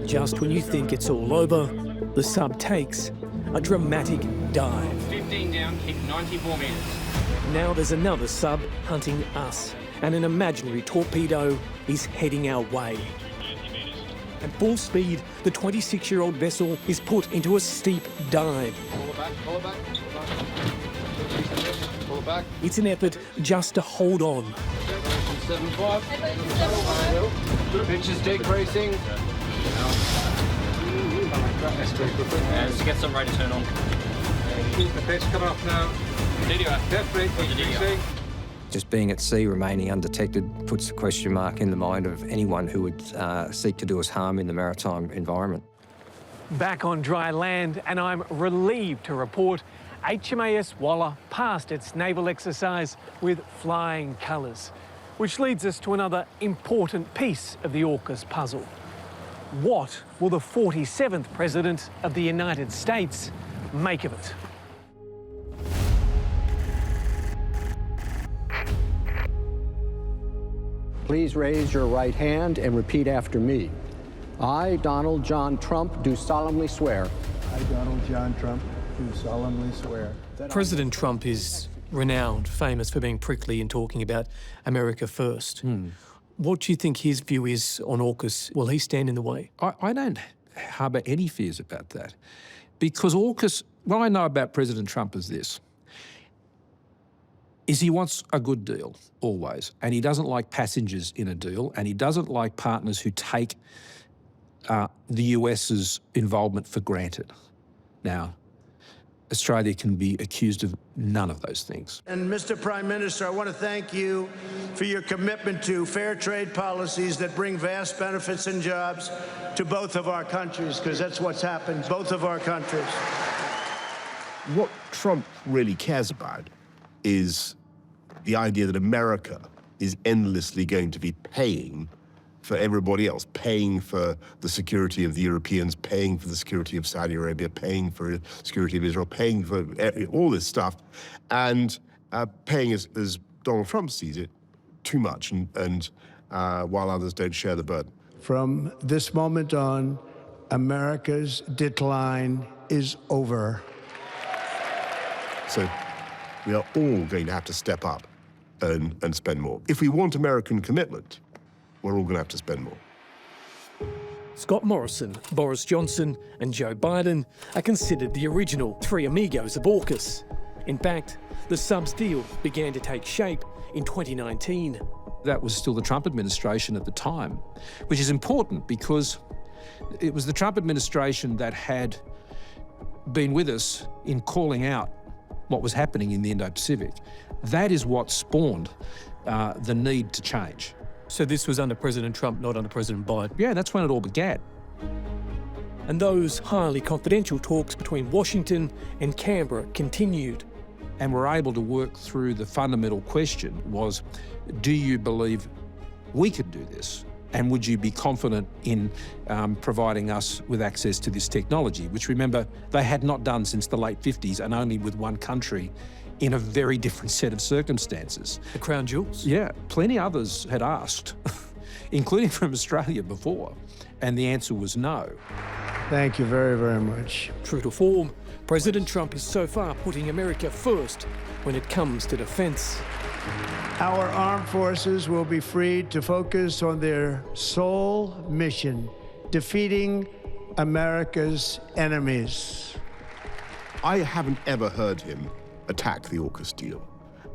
Just when you think it's all over, the sub takes a dramatic dive. 15 down, keep 94 metres. Now there's another sub hunting us, and an imaginary torpedo is heading our way. At full speed, the 26-year-old vessel is put into a steep dive. Pull it back, pull it back. Pull it back. It's an effort just to hold on. 7.5. Pitch is decreasing. And to get some rate to turn on. The pitch coming up now. Definitely decreasing. Just being at sea, remaining undetected, puts a question mark in the mind of anyone who would seek to do us harm in the maritime environment. Back on dry land, and I'm relieved to report HMAS Waller passed its naval exercise with flying colours, which leads us to another important piece of the AUKUS puzzle. What will the 47th President of the United States make of it? Please raise your right hand and repeat after me. I, Donald John Trump, do solemnly swear. I, Donald John Trump, do solemnly swear. President Trump is renowned, famous for being prickly and talking about America first. What do you think his view is on AUKUS? Will he stand in the way? I don't harbour any fears about that. Because AUKUS, what I know about President Trump is this, is he wants a good deal, always, and he doesn't like passengers in a deal, and he doesn't like partners who take the US's involvement for granted. Now, Australia can be accused of none of those things. And Mr. Prime Minister, I want to thank you for your commitment to fair trade policies that bring vast benefits and jobs to both of our countries, because that's what's happened, both of our countries. What Trump really cares about is the idea that America is endlessly going to be paying for everybody else, paying for the security of the Europeans, paying for the security of Saudi Arabia, paying for the security of Israel, paying for all this stuff, and paying, as Donald Trump sees it, too much, and while others don't share the burden. From this moment on, America's decline is over. So we are all going to have to step up and spend more. If we want American commitment, we're all going to have to spend more. Scott Morrison, Boris Johnson and Joe Biden are considered the original three amigos of AUKUS. In fact, the subs deal began to take shape in 2019. That was still the Trump administration at the time, which is important because it was the Trump administration that had been with us in calling out what was happening in the Indo-Pacific. That is what spawned the need to change. So this was under President Trump, not under President Biden? Yeah, that's when it all began. And those highly confidential talks between Washington and Canberra continued. And we're able to work through the fundamental question was, do you believe we could do this? And would you be confident in providing us with access to this technology, which, remember, they had not done since the late 50s and only with one country in a very different set of circumstances. The Crown Jewels? Yeah, plenty others had asked, including from Australia before, and the answer was no. Thank you very, very much. True to form, President Trump is so far putting America first when it comes to defence. Our armed forces will be freed to focus on their sole mission, defeating America's enemies. I haven't ever heard him attack the AUKUS deal.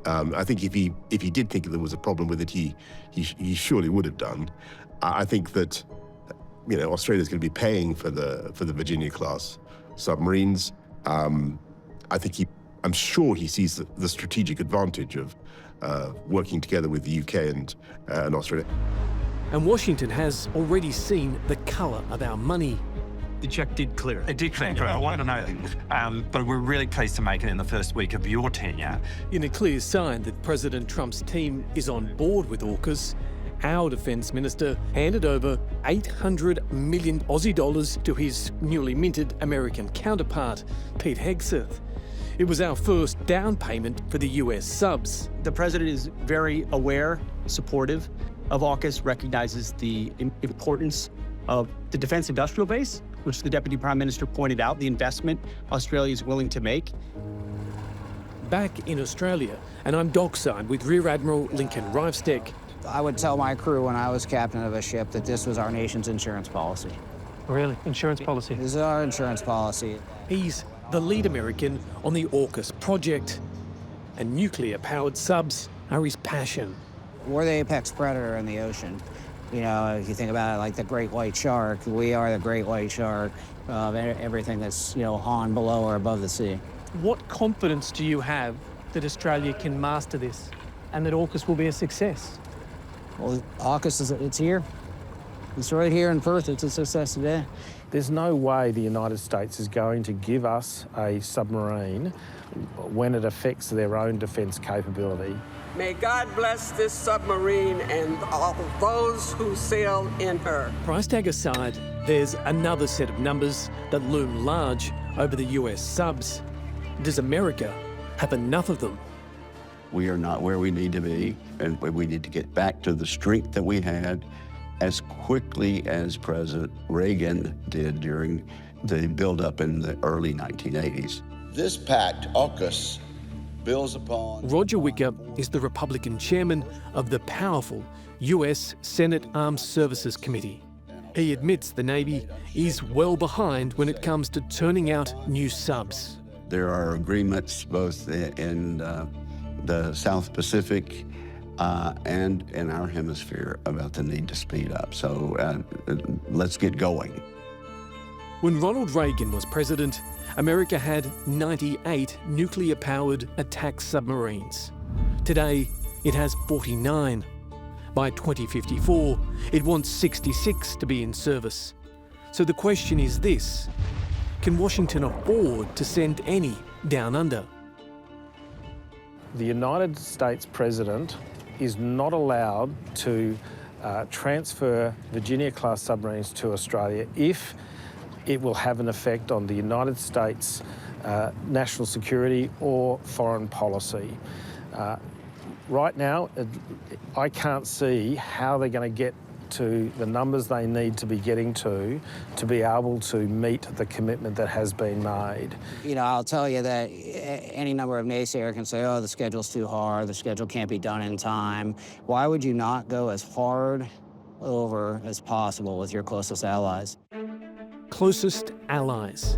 I think if he did think there was a problem with it, he surely would have done. I think that Australia's going to be paying for the Virginia-class submarines. I'm sure he sees the strategic advantage of working together with the UK and Australia. And Washington has already seen the colour of our money. The cheque did clear. It did clear. I want to know, but we're really pleased to make it in the first week of your tenure. In a clear sign that President Trump's team is on board with AUKUS, our Defence Minister handed over 800 million Aussie dollars to his newly minted American counterpart, Pete Hegseth. It was our first down payment for the US subs. The President is very aware, supportive of AUKUS, recognizes the importance of the defence industrial base, which the Deputy Prime Minister pointed out, the investment Australia is willing to make. Back in Australia, and I'm dockside with Rear Admiral Lincoln Rivesteck. I would tell my crew when I was captain of a ship that this was our nation's insurance policy. Really? Insurance policy? This is our insurance policy. He's the lead American on the AUKUS project, and nuclear-powered subs are his passion. We're the apex predator in the ocean. You know, if you think about it like the great white shark, we are the great white shark of everything that's, on, below, or above the sea. What confidence do you have that Australia can master this and that AUKUS will be a success? Well, AUKUS, it's here. It's right here in Perth. It's a success today. There's no way the United States is going to give us a submarine when it affects their own defence capability. May God bless this submarine and all those who sail in her. Price tag aside, there's another set of numbers that loom large over the US subs. Does America have enough of them? We are not where we need to be, and we need to get back to the strength that we had as quickly as President Reagan did during the buildup in the early 1980s. This pact, AUKUS, builds upon... Roger Wicker is the Republican chairman of the powerful US Senate Armed Services Committee. He admits the Navy is well behind when it comes to turning out new subs. There are agreements both in the South Pacific and in our hemisphere about the need to speed up. So let's get going. When Ronald Reagan was president, America had 98 nuclear-powered attack submarines. Today, it has 49. By 2054, it wants 66 to be in service. So the question is this: can Washington afford to send any down under? The United States President is not allowed to transfer Virginia-class submarines to Australia if it will have an effect on the United States national security or foreign policy. Right now, I can't see how they're going to get to the numbers they need to be getting to be able to meet the commitment that has been made. You know, I'll tell you that any number of naysayers can say, oh, the schedule's too hard, the schedule can't be done in time. Why would you not go as hard over as possible with your closest allies? Closest allies.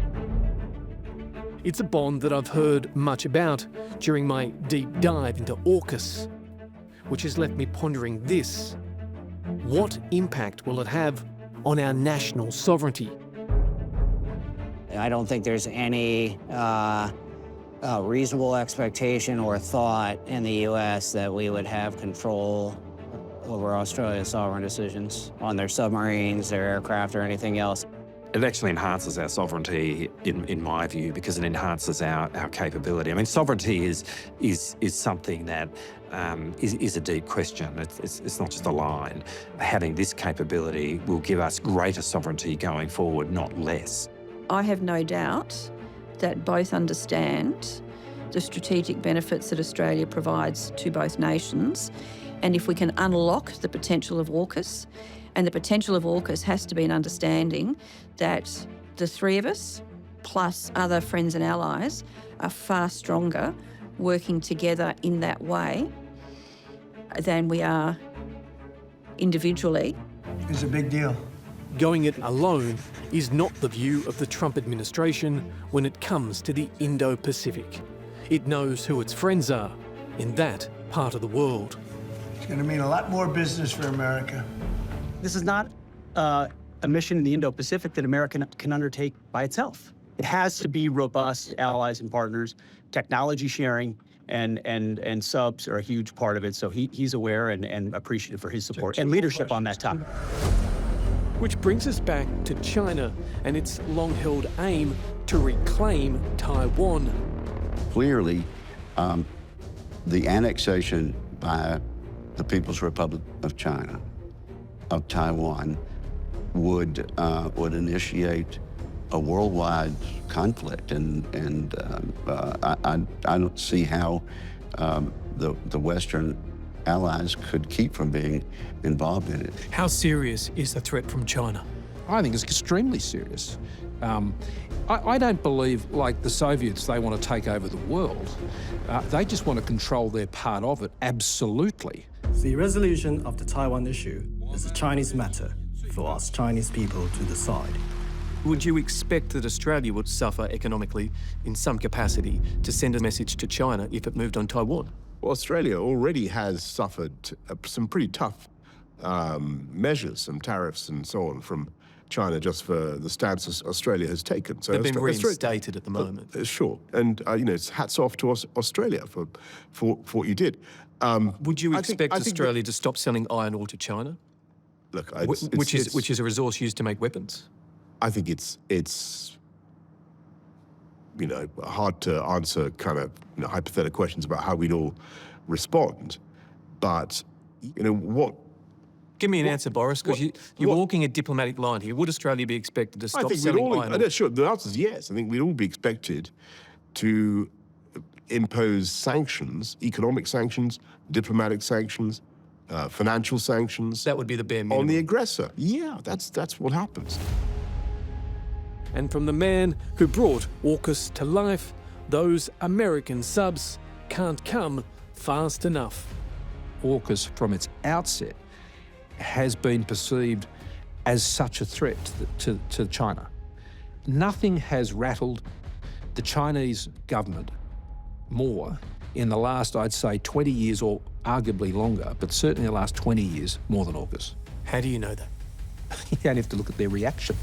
It's a bond that I've heard much about during my deep dive into AUKUS, which has left me pondering this: what impact will it have on our national sovereignty? I don't think there's any reasonable expectation or thought in the U.S. that we would have control over Australia's sovereign decisions on their submarines, their aircraft, or anything else. It actually enhances our sovereignty, in my view, because it enhances our capability. I mean, sovereignty is something that is a deep question. It's not just a line. Having this capability will give us greater sovereignty going forward, not less. I have no doubt that both understand the strategic benefits that Australia provides to both nations, and if we can unlock the potential of AUKUS, and the potential of AUKUS has to be an understanding that the three of us, plus other friends and allies, are far stronger working together in that way than we are individually. It's a big deal. Going it alone is not the view of the Trump administration when it comes to the Indo-Pacific. It knows who its friends are in that part of the world. It's going to mean a lot more business for America. This is not a mission in the Indo-Pacific that America can undertake by itself. It has to be robust allies and partners. Technology sharing and subs are a huge part of it, so he's aware and appreciative for his support and leadership on that topic. Which brings us back to China and its long-held aim to reclaim Taiwan. Clearly, the annexation by the People's Republic of China of Taiwan would initiate a worldwide conflict, and I don't see how the Western allies could keep from being involved in it. How serious is the threat from China? I think it's extremely serious. I don't believe, like the Soviets, they want to take over the world. They just want to control their part of it, absolutely. The resolution of the Taiwan issue is a Chinese matter for us Chinese people to decide. Would you expect that Australia would suffer economically in some capacity to send a message to China if it moved on Taiwan? Well, Australia already has suffered some pretty tough measures, some tariffs and so on from China just for the stance Australia has taken. So they've been reinstated at the moment. Sure, and it's hats off to Australia for what you did. Would you expect Australia to stop selling iron ore to China? Look, which is a resource used to make weapons. I think it's hard to answer kind of hypothetical questions about how we'd all respond, but what. Give me an answer, Boris, because you're walking a diplomatic line here. Would Australia be expected to stop selling iron ore? Sure, the answer is yes. I think we'd all be expected to impose sanctions, economic sanctions, diplomatic sanctions, financial sanctions. That would be the bare minimum. On the aggressor. Yeah, that's what happens. And from the man who brought AUKUS to life, those American subs can't come fast enough. AUKUS, from its outset, has been perceived as such a threat to China. Nothing has rattled the Chinese government more in the last, I'd say, 20 years or arguably longer, but certainly the last 20 years more than AUKUS. How do you know that? You only have to look at their reaction.